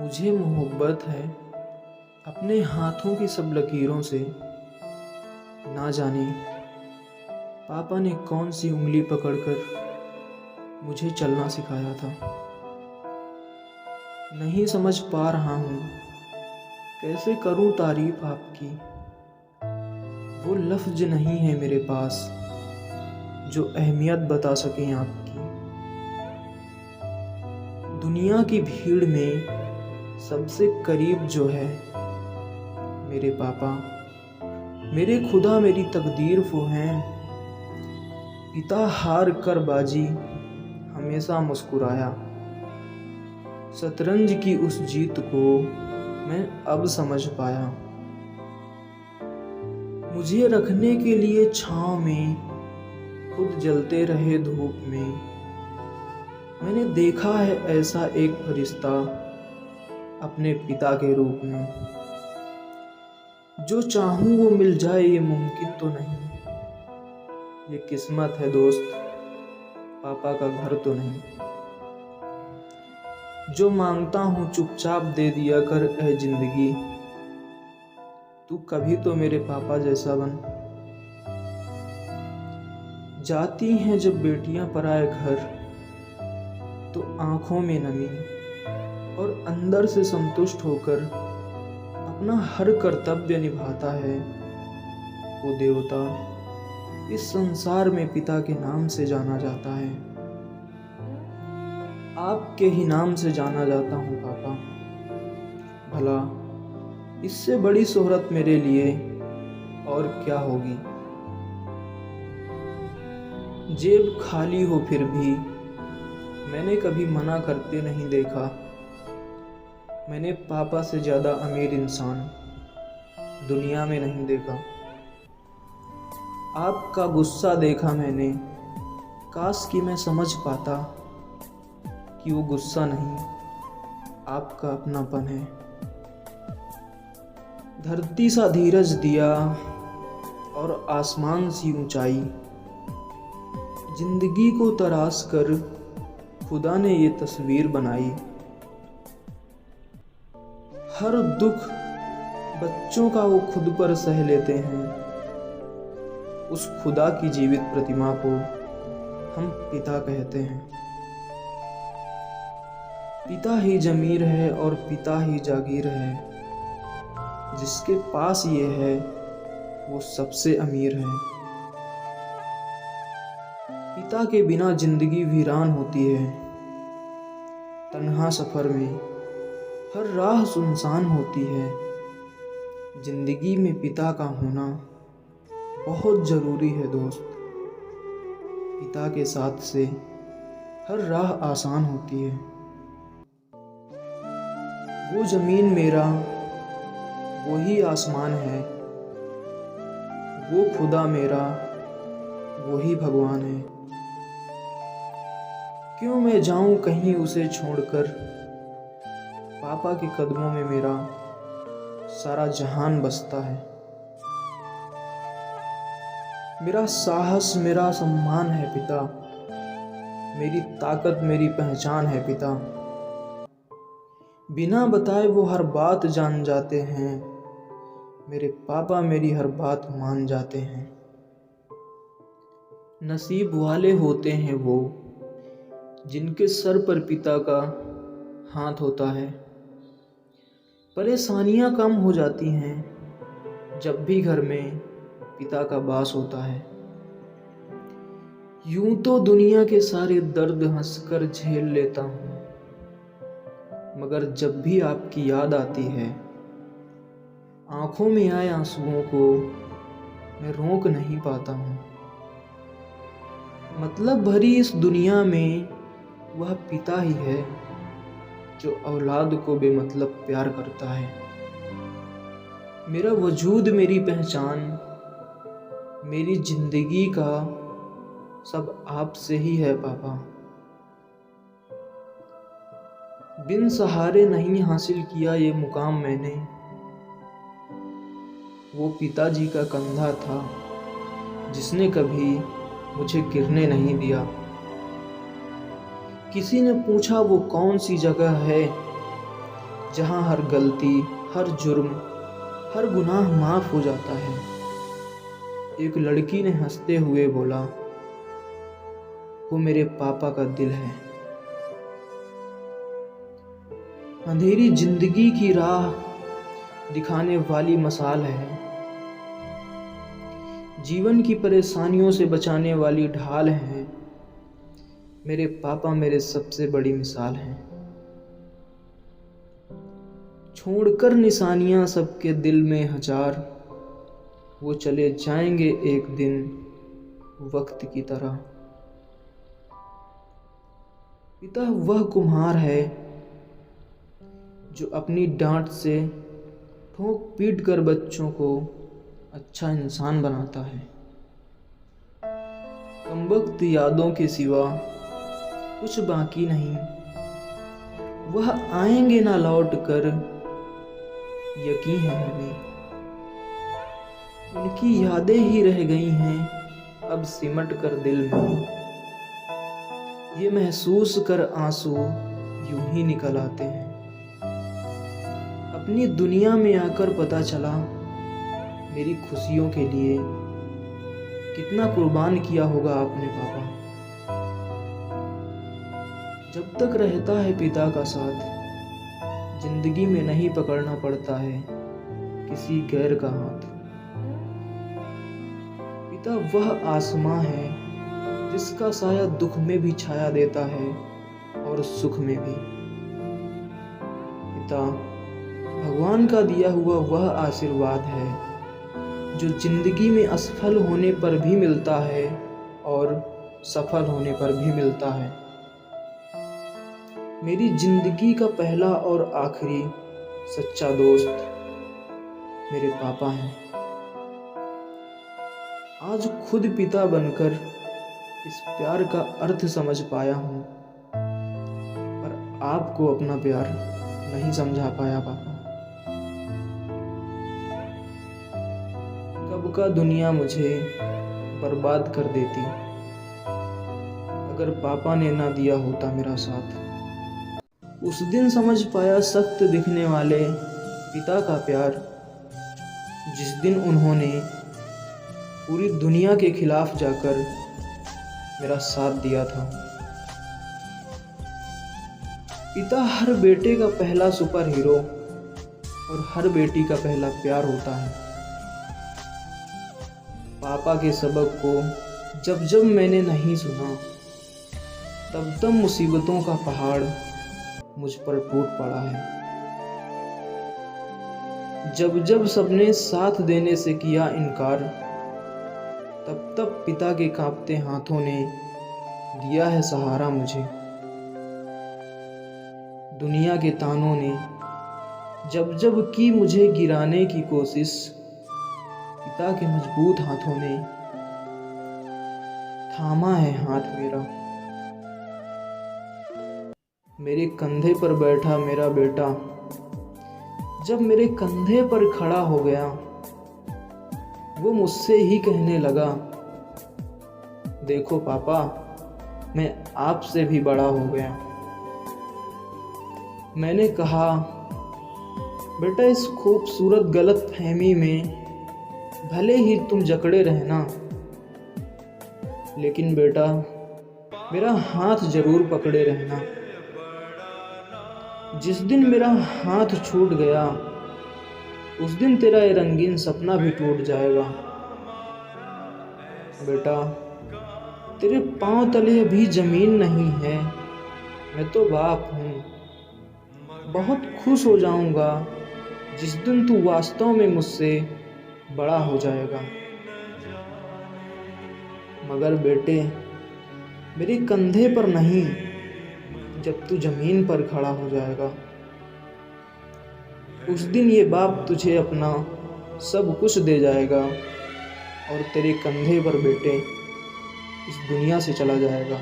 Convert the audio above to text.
मुझे मोहब्बत है अपने हाथों की सब लकीरों से। ना जाने पापा ने कौन सी उंगली पकड़कर मुझे चलना सिखाया था। नहीं समझ पा रहा हूँ कैसे करूँ तारीफ आपकी। वो लफ्ज नहीं है मेरे पास जो अहमियत बता सकें आपकी। दुनिया की भीड़ में सबसे करीब जो है मेरे पापा, मेरे खुदा, मेरी तकदीर वो हैं। पिता हार कर बाजी हमेशा मुस्कुराया। शतरंज की उस जीत को मैं अब समझ पाया। मुझे रखने के लिए छांव में खुद जलते रहे धूप में। मैंने देखा है ऐसा एक फरिश्ता अपने पिता के रूप में। जो चाहूं वो मिल जाए ये मुमकिन तो नहीं। ये किस्मत है दोस्त, पापा का घर तो नहीं। जो मांगता हूँ चुपचाप दे दिया कर ऐ जिंदगी। तू कभी तो मेरे पापा जैसा बन। जाती हैं जब बेटियां पराए घर तो आंखों में नमी और अंदर से संतुष्ट होकर अपना हर कर्तव्य निभाता है वो देवता। इस संसार में पिता के नाम से जाना जाता है। आपके ही नाम से जाना जाता हूँ पापा। भला इससे बड़ी शोहरत मेरे लिए और क्या होगी। जेब खाली हो फिर भी मैंने कभी मना करते नहीं देखा। मैंने पापा से ज़्यादा अमीर इंसान दुनिया में नहीं देखा। आपका गुस्सा देखा मैंने, काश कि मैं समझ पाता कि वो गुस्सा नहीं आपका अपनापन है। धरती सा धीरज दिया और आसमान सी ऊंचाई। जिंदगी को तराश कर खुदा ने ये तस्वीर बनाई। हर दुख बच्चों का वो खुद पर सह लेते हैं। उस खुदा की जीवित प्रतिमा को हम पिता कहते हैं। पिता ही जमीर है और पिता ही जागीर है। जिसके पास ये है वो सबसे अमीर है। पिता के बिना जिंदगी वीरान होती है। तन्हा सफर में हर राह सुनसान होती है। जिंदगी में पिता का होना बहुत ज़रूरी है दोस्त। पिता के साथ से हर राह आसान होती है। वो ज़मीन मेरा वही आसमान है। वो खुदा मेरा वही भगवान है। क्यों मैं जाऊं कहीं उसे छोड़कर। पापा के कदमों में मेरा सारा जहान बसता है। मेरा साहस मेरा सम्मान है पिता। मेरी ताकत मेरी पहचान है पिता। बिना बताए वो हर बात जान जाते हैं। मेरे पापा मेरी हर बात मान जाते हैं। नसीब वाले होते हैं वो जिनके सर पर पिता का हाथ होता है। परेशानियां कम हो जाती हैं जब भी घर में पिता का वास होता है। यूं तो दुनिया के सारे दर्द हंसकर झेल लेता हूँ, मगर जब भी आपकी याद आती है आंखों में आए आंसुओं को मैं रोक नहीं पाता हूँ। मतलब भरी इस दुनिया में वह पिता ही है जो औलाद को बेमतलब प्यार करता है। मेरा वजूद मेरी पहचान मेरी जिंदगी का सब आपसे ही है पापा। बिन सहारे नहीं हासिल किया ये मुकाम मैंने। वो पिताजी का कंधा था जिसने कभी मुझे गिरने नहीं दिया। किसी ने पूछा वो कौन सी जगह है जहाँ हर गलती, हर जुर्म, हर गुनाह माफ हो जाता है। एक लड़की ने हंसते हुए बोला, वो मेरे पापा का दिल है। अंधेरी जिंदगी की राह दिखाने वाली मसाल है, जीवन की परेशानियों से बचाने वाली ढाल है। मेरे पापा मेरे सबसे बड़ी मिसाल हैं। छोड़कर निशानियां सबके दिल में हजार, वो चले जाएंगे एक दिन वक्त की तरह। पिता वह कुम्हार है जो अपनी डांट से ठोक पीट कर बच्चों को अच्छा इंसान बनाता है। कमबख्त यादों के सिवा कुछ बाकी नहीं, वह आएंगे ना लौट कर, यकीन है हमें। उनकी यादें ही रह गई हैं अब सिमट कर दिल में, ये महसूस कर आंसू यूं ही निकल आते हैं। अपनी दुनिया में आकर पता चला, मेरी खुशियों के लिए कितना कुर्बान किया होगा आपने पापा। जब तक रहता है पिता का साथ, जिंदगी में नहीं पकड़ना पड़ता है किसी गैर का हाथ। पिता वह आसमां है जिसका साया दुख में भी छाया देता है और सुख में भी। पिता भगवान का दिया हुआ वह आशीर्वाद है जो जिंदगी में असफल होने पर भी मिलता है और सफल होने पर भी मिलता है। मेरी जिंदगी का पहला और आखिरी सच्चा दोस्त मेरे पापा हैं। आज खुद पिता बनकर इस प्यार का अर्थ समझ पाया हूं, पर आपको अपना प्यार नहीं समझा पाया पापा। कब का दुनिया मुझे बर्बाद कर देती अगर पापा ने ना दिया होता मेरा साथ। उस दिन समझ पाया सख्त दिखने वाले पिता का प्यार, जिस दिन उन्होंने पूरी दुनिया के खिलाफ जाकर मेरा साथ दिया था। पिता हर बेटे का पहला सुपर हीरो और हर बेटी का पहला प्यार होता है। पापा के सबक को जब जब मैंने नहीं सुना, तब तब मुसीबतों का पहाड़ मुझ पर टूट पड़ा है। जब जब सबने साथ देने से किया इनकार, तब तब पिता के कांपते हाथों ने दिया है सहारा मुझे। दुनिया के तानों ने जब जब की मुझे गिराने की कोशिश, पिता के मजबूत हाथों ने थामा है हाथ मेरा। मेरे कंधे पर बैठा मेरा बेटा जब मेरे कंधे पर खड़ा हो गया, वो मुझसे ही कहने लगा, देखो पापा, मैं आपसे भी बड़ा हो गया। मैंने कहा, बेटा इस खूबसूरत गलतफहमी में भले ही तुम जकड़े रहना, लेकिन बेटा मेरा हाथ जरूर पकड़े रहना। जिस दिन मेरा हाथ छूट गया, उस दिन तेरा ये रंगीन सपना भी टूट जाएगा। बेटा तेरे पांव तले अभी जमीन नहीं है, मैं तो बाप हूँ। बहुत खुश हो जाऊंगा जिस दिन तू वास्तव में मुझसे बड़ा हो जाएगा। मगर बेटे मेरे कंधे पर नहीं, जब तू जमीन पर खड़ा हो जाएगा, उस दिन ये बाप तुझे अपना सब कुछ दे जाएगा और तेरे कंधे पर बेटे इस दुनिया से चला जाएगा।